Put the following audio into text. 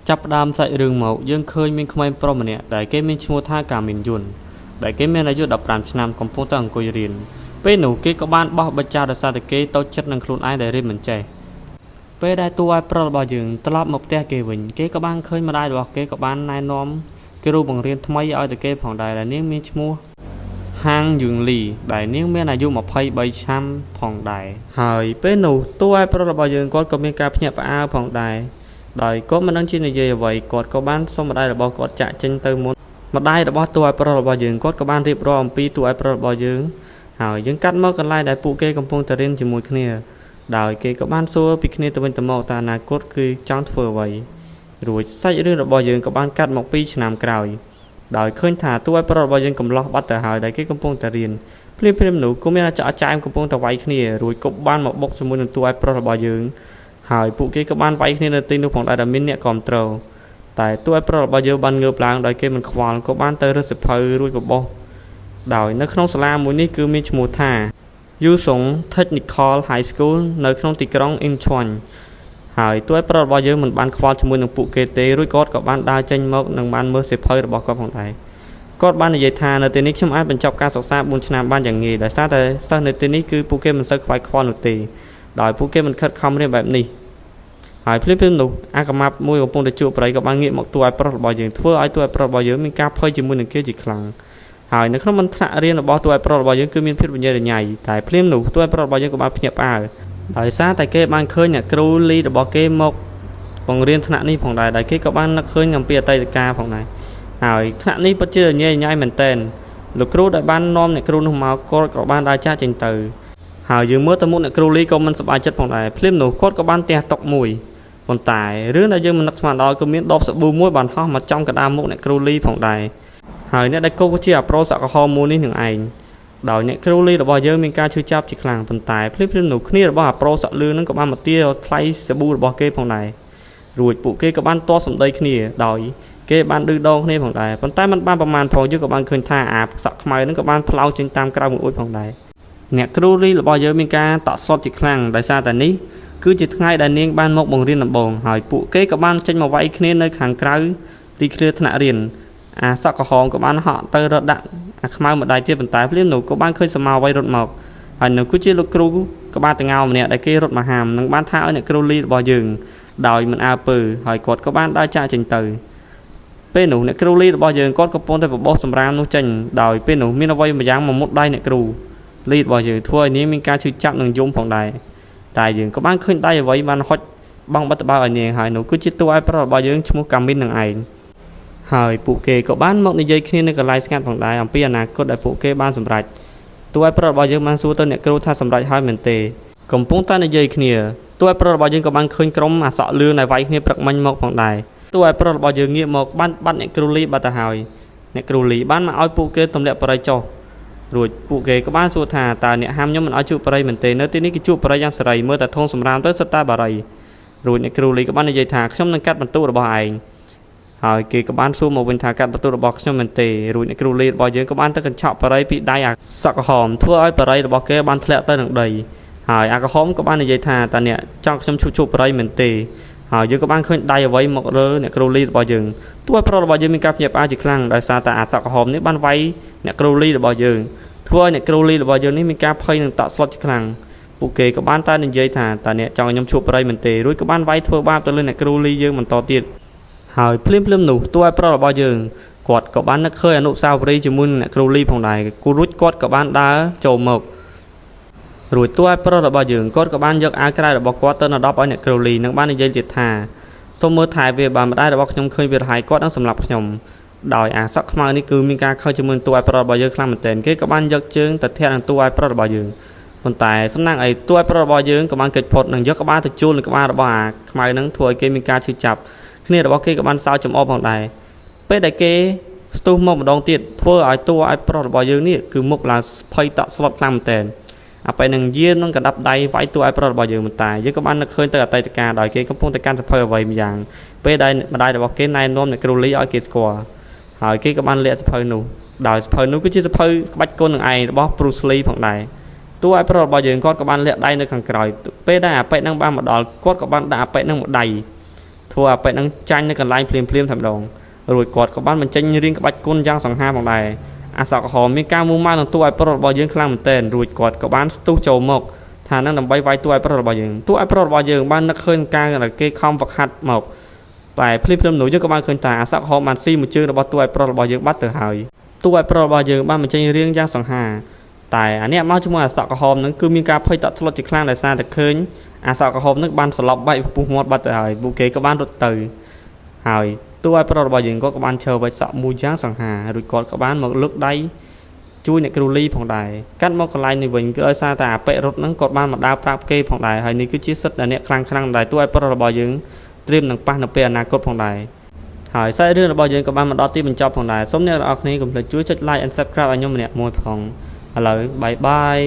ចាប់ផ្ដើមសាច់រឿងមកយើងឃើញមានក្មេងប្រុសម្នាក់ដែលគេមានឈ្មោះថាកាមីនយុនដែលគេមានអាយុ15ឆ្នាំកំពុងតែអង្គុយរៀនពេលនោះគេក៏បានបោះបិទចោលដោយសារតែគេតូចចិត្តនឹងខ្លួនឯងដែលរៀនមិនចេះពេលដែលតួឯកប្រុសរបស់យើងត្រឡប់មកផ្ទះគេវិញគេក៏បានឃើញម្ដាយរបស់គេក៏បានណែនាំគ្រូបង្រៀនថ្មីឲ្យទៅគេផងដែរដែលនាងមានឈ្មោះហាងយឺងលីដែលនាងមានអាយុ23ឆ្នាំផងដែរហើយពេលនោះតួឯកប្រុសរបស់យើងគាត់ក៏មានការភ្ញាក់ផ្អើលផងដែរដោយគាត់មិនដឹងជានិយាយអ្វីគាត់ក៏បានសុំម្ដាយរបស់គាត់ចាក់ចេញទៅមុនម្ដាយរបស់តួឯកប្រុសរបស់យើងគាត់ក៏បានរៀបរាប់អំពីតួឯកប្រុសរបស់យើងហើយយើងកាត់មកកន្លែងដែលពួកគេកំពុងតែរៀនជាមួយគ្នាដោយគេក៏បានសួរពីគ្នាទៅវិញទៅមកតើអនាគតគឺចង់ធ្វើអ្វីរួចសាច់រឿងរបស់យើងក៏បានកាត់មក2ឆ្នាំក្រោយដោយឃើញថាតួឯកប្រុសរបស់យើងកំឡោះបាត់ទៅហើយដែលគេកំពុងតែរៀនភ្លាមនោះក៏មានអាចចាមកំពុងតែវាយគ្នារួចក៏បានមកបុកជាមួយនឹងតួឯកប្រុសរបស់យើងហើយពួកគេក៏បានវាយគ្នានៅទីនោះផងដែរដែលមានអ្នកគ្រប់គ្រងតែតួឯកប្រុសរបស់យើងបានងើបឡើងដោយគេមិនខ្វល់ក៏បានទៅរឹសសិភៅរួចបបោះដោយនៅក្នុងសាលាមួយនេះគឺមានឈ្មោះថា Yusong Technical High School នៅក្នុងទីក្រុង Incheon ហើយតួឯកប្រុសរបស់យើងមិនបានខ្វល់ជាមួយនឹងពួកគេទេរួចគាត់ក៏បានដើរចេញមកនិងបានមើលសិភៅរបស់គាត់ផងដែរគាត់បាននិយាយថានៅទីនេះខ្ញុំអាចបញ្ចប់ការសិក្សា4ឆ្នាំបានយ៉ាងងាយដោយសារតែសិស្សនៅទីនេះគឺពួកគេមិនសូវខ្វាយខ្វល់នោះទេដោយពួកគេមិនខិតខំរៀនបែបនេះហើយភ្លាមនោះអាកម៉ាប់មួយកំពុងតែជួបប្រៃក៏បានងាកមកតួឯកប្រុសរបស់យើងធ្វើឲ្យតួឯកប្រុសរបស់យើងមានការភ័យជាមួយនឹងគេជាខ្លាំងហើយនៅក្នុងមន្ទររៀនរបស់តួឯកប្រុសរបស់យើងគឺមានភាពរញ៉េរញ៉ៃតែភ្លាមនោះតួឯកប្រុសរបស់យើងក៏បានភ្ញាក់ផ្អើលដោយសារតែគេបានឃើញអ្នកគ្រូលីរបស់គេមកបង្រៀនថ្នាក់នេះផងដែរដែលគេក៏បាននឹកឃើញអំពីអតីតកាលផងដែរហើយថ្នាក់នេះពិតជារញ៉េរញ៉ៃមែនទែនលោកគ្រូដែលបាននាំអ្នកគ្រូនោះមកគាត់ក៏បានដើរចាស់ចេញទៅហើយយើងមើលទៅមុខអ្នកគ្រូលីក៏មិនសប្បាយចិត្តផងដែរភ្លាមនោះគាត់ក៏បានទះតុកមួយប៉ុន្តែរឿងដែលយើងមិននឹកស្មានដល់គឺមានដបសាប៊ូមួយបានហោះមកចំកណ្ដាលមុខអ្នកគ្រូលីផងដែរហើយអ្នកដែលគោកជាអាប្រូសក់ក្រហមមួយនេះនឹងឯងដោយអ្នកគ្រូលីរបស់យើងមានការឈឺចាប់ជាខ្លាំងប៉ុន្តែភ្លាមនោះគ្នារបស់អាប្រូសក់លឿងនឹងក៏បានមកទាថ្លៃសាប៊ូរបស់គេផងដែររួចពួកគេក៏បានទាស់សម្ដីគ្នាដោយគេបានឌឺដងគ្នាផងដែរប៉ុន្តែมันបានប្រមាណផងយើងក៏បានឃើញថាអាសក់ខ្មៅនឹងក៏បានផ្លោចេញតាមក្រៅមួយអួចផងដែរអ្នកគ្រូលីរបស់យើងមានការតក់ស្លុតជាខ្លាំងដោយសារតែនេះគឺជាថ្ងៃដែលនាងបានមកបង្រៀនដំបូងហើយពួកគេក៏បានចេញមកវាយគ្នានៅខាងក្រៅទីធ្លាថ្នាក់រៀនអាសក់ក្រហមក៏បានហក់ទៅរត់ដាក់អាខ្មៅម្ដាយទៀតប៉ុន្តែភ្លាមនោះក៏បានឃើញសមាវ័យរត់មកហើយនោះគឺជាលោកគ្រូក៏បានតងោម្នាក់ដែលគេរត់មកហាមនិងបានថាឲ្យអ្នកគ្រូលីរបស់យើងដោយមិនអើពើហើយគាត់ក៏បានដើរចាក់ចេញទៅពេលនោះអ្នកគ្រូលីរបស់យើងគាត់កំពុងតែបបោសសម្រាមនោះចេញដោយពេលនោះមានអ្វីមួយយ៉ាងមកមុតដៃអ្នកគ្រូលីរបស់យើងធ្វើឲ្យនាងមានការឈឺចាប់និងយំផងដែរតែយើងក៏បានឃើញដៃអ្វីបានហុចបង់បិទបាល់ឲ្យនាងហើយនោះគឺជាតួឯកប្រុសរបស់យើងឈ្មោះកាមីននឹងឯងហើយពួកគេក៏បានមកនិយាយគ្នានៅកន្លែងស្ងាត់ផងដែរអំពីអនាគតដែលពួកគេបានសម្រេចតួឯកប្រុសរបស់យើងបានសួរទៅអ្នកគ្រូថាសម្រេចហើយមែនទេកំពុងតែនិយាយគ្នាតួឯកប្រុសរបស់យើងក៏បានឃើញក្រុមអាសក់លឿងដែលវាយគ្នាព្រឹកមិញមកផងដែរតួឯកប្រុសរបស់យើងងាកមកបានបាត់អ្នកគ្រូលីបាត់ទៅហើយអ្នកគ្រូលីបានមកឲ្យពួកគេទម្លាក់បរិយចុះរួចពួកគេក៏បានសួរថាតើអ្នកហាមខ្ញុំមិនឲ្យជួបបរិយមែនទេនៅទីនេះគេជួបបរិយយ៉ាងសេរីមើលតែធុងសម្រាមទៅសិតតែបរិយរួចអ្នកគ្រូលីក៏បាននិយាយថាខ្ញុំនឹងកាត់បន្ទុករបស់ឯងហើយគេក៏បានសួរមកវិញថាកាត់បន្ទុករបស់ខ្ញុំមែនទេរួចអ្នកគ្រូលីរបស់យើងក៏បានទៅកញ្ឆក់បរិយពីដៃអាសក់ក្រហមធ្វើឲ្យបរិយរបស់គេបានធ្លាក់ទៅនឹងដីហើយអាក្រហមក៏បាននិយាយថាតើអ្នកចង់ខ្ញុំជួបបរិយមែនទេហើយយើងក៏បានឃើញដៃអ្វីមករើអ្នកគ្រូលីរបស់យើងតួឯកប្រុសរបស់យើងមានការភ្ញាក់ផ្អើលជាខ្លាំងដោយសារតែអាសក់ក្រហមនេះបានវាយអ្នកគ្រូលីរបស់យើងធ្វើឲ្យអ្នកគ្រូលីរបស់យើងនេះមានការភ័យនិងតក់ស្លុតជាខ្លាំងពួកគេក៏បានតែនិយាយថាតើអ្នកចង់ឲ្យខ្ញុំជួបបរិយមែនទេរួចក៏បានវាយធ្វើបាបទៅលើអ្នកគ្រូលីយើងបន្តទៀតហើយភ្លាមនោះតួឯកប្រុសរបស់យើងគាត់ក៏បាននឹកឃើញអនុស្សាវរីយ៍ជាមួយអ្នកគ្រូលីផងដែរគូរួចគាត់ក៏បានដើរចូលមករួចតួឯកប្រុសរបស់យើងគាត់ក៏បានយកអាវក្រៅរបស់គាត់ទៅដណ្ដប់ឲ្យអ្នកគ្រូលីនិងបាននិយាយទៀតថាសូមមើលថែវាបានម្ដាយរបស់ខ្ញុំឃើញវារហ័យគាត់នឹងសម្លាប់ខ្ញុំដោយអាសក់ខ្មៅនេះគឺមានការខើជាមួយតួឯកប្រុសរបស់យើងខ្លាំងមែនទែនគេក៏បានយកជើងទៅធាក់នឹងតួឯកប្រុសរបស់យើងប៉ុន្តែសំណាងអីតួឯកប្រុសរបស់យើងក៏បានកិច្ចផុតនិងយកក្បាលទៅជួលនឹងក្បាលរបស់អាខ្មៅនឹងធ្វើឲ្យគេមានការឈឺចាប់គ្នារបស់គេក៏បានសើចចំអកផងដែរពេលដែលគេស្ទុះមកម្ដងទៀតធ្វើឲ្យតួឯកប្រុសរបស់យើងនេះគឺមុខឡើងភ័យតក់ស្លុតខ្លាំងមែនទែនអាពេលនឹងយានឹងកណ្ដាប់ដៃវាយតួឯកប្រុសរបស់យើងមិនតែយើងក៏បាននឹកឃើញទៅអតីតកាលដោយគេកំពុងតែកាន់សភៅអ្វីម្យ៉ាងពេលដែលម្ដាយរបស់គេណែនាំអ្នកគ្រូលីឲ្យគេស្គាល់ហើយគេក៏បានលាក់សភៅនោះដោយសភៅនោះគឺជាសភៅក្បាច់គុណនឹងឯងរបស់ Bruce Lee ផងដែរតួឯកប្រុសរបស់យើងគាត់ក៏បានលាក់ដៃនៅខាងក្រោយពេលដែលអាប៉ែកនឹងបានមកដល់គាត់ក៏បានដាក់អាប៉ែកនឹងមកដៃ ធ្វើឲ្យប៉ិតនឹងចាញ់នៅកន្លែងភ្លាមតែម្ដងរួចគាត់ក៏បានបញ្ចេញរៀងក្បាច់គុណយ៉ាងសង្ហាផងដែរអាសក់ក្រហមមានការមួម៉ៅនឹងតួឯប្រុសរបស់យើងខ្លាំងមែនទែនរួចគាត់ក៏បានស្ទុះចូលមកថានឹងដើម្បីវាយតួឯប្រុសរបស់យើងតួឯប្រុសរបស់យើងបាននឹកឃើញការដែលគេខំវឹកហាត់មកតែភ្លាមនោះយើងក៏បានឃើញថាអាសក់ក្រហមបានស៊ីមួយជើងរបស់តួឯប្រុសរបស់យើងបាត់ទៅហើយតួឯប្រុសរបស់យើងបានបញ្ចេញរៀងយ៉ាងសង្ហាតែអានេះមកជាមួយអាសក់ក្រហមនឹងគឺមានការភ័យតក់ស្លុតជាខ្លាំងដោយសារតែឃើញអាសក់ក្រហមនឹងបានស្លាប់បែកពុះមាត់បាត់ទៅហើយពួកគេក៏បានរត់ទៅហើយតួឯប្រុសរបស់យើងក៏បានឈើវែកសក់មួយយ៉ាងសង្ហារួចគាត់ក៏បានមកលើកដៃជួយអ្នកគ្រូលីផងដែរកាត់មកកន្លែងនេះវិញគឺដោយសារតែអាប៉ិរត់នឹងគាត់បានមកដើរប្រាប់គេផងដែរហើយនេះគឺជាសិទ្ធិដែលអ្នកខ្លាំងដែលតួឯប្រុសរបស់យើងត្រៀមនឹងប៉ះនៅពេលអនាគតផងដែរហើយសាច់រឿងរបស់យើងក៏បានមកដល់ទីបញ្ចប់ផងដែរសូមអ្នកទាំងអស់គ្នាកុំភ្លេចជួយចុច like and subscribe ឲ្យខ្ញុំម្នាក់មួយផងឥឡូវបាយ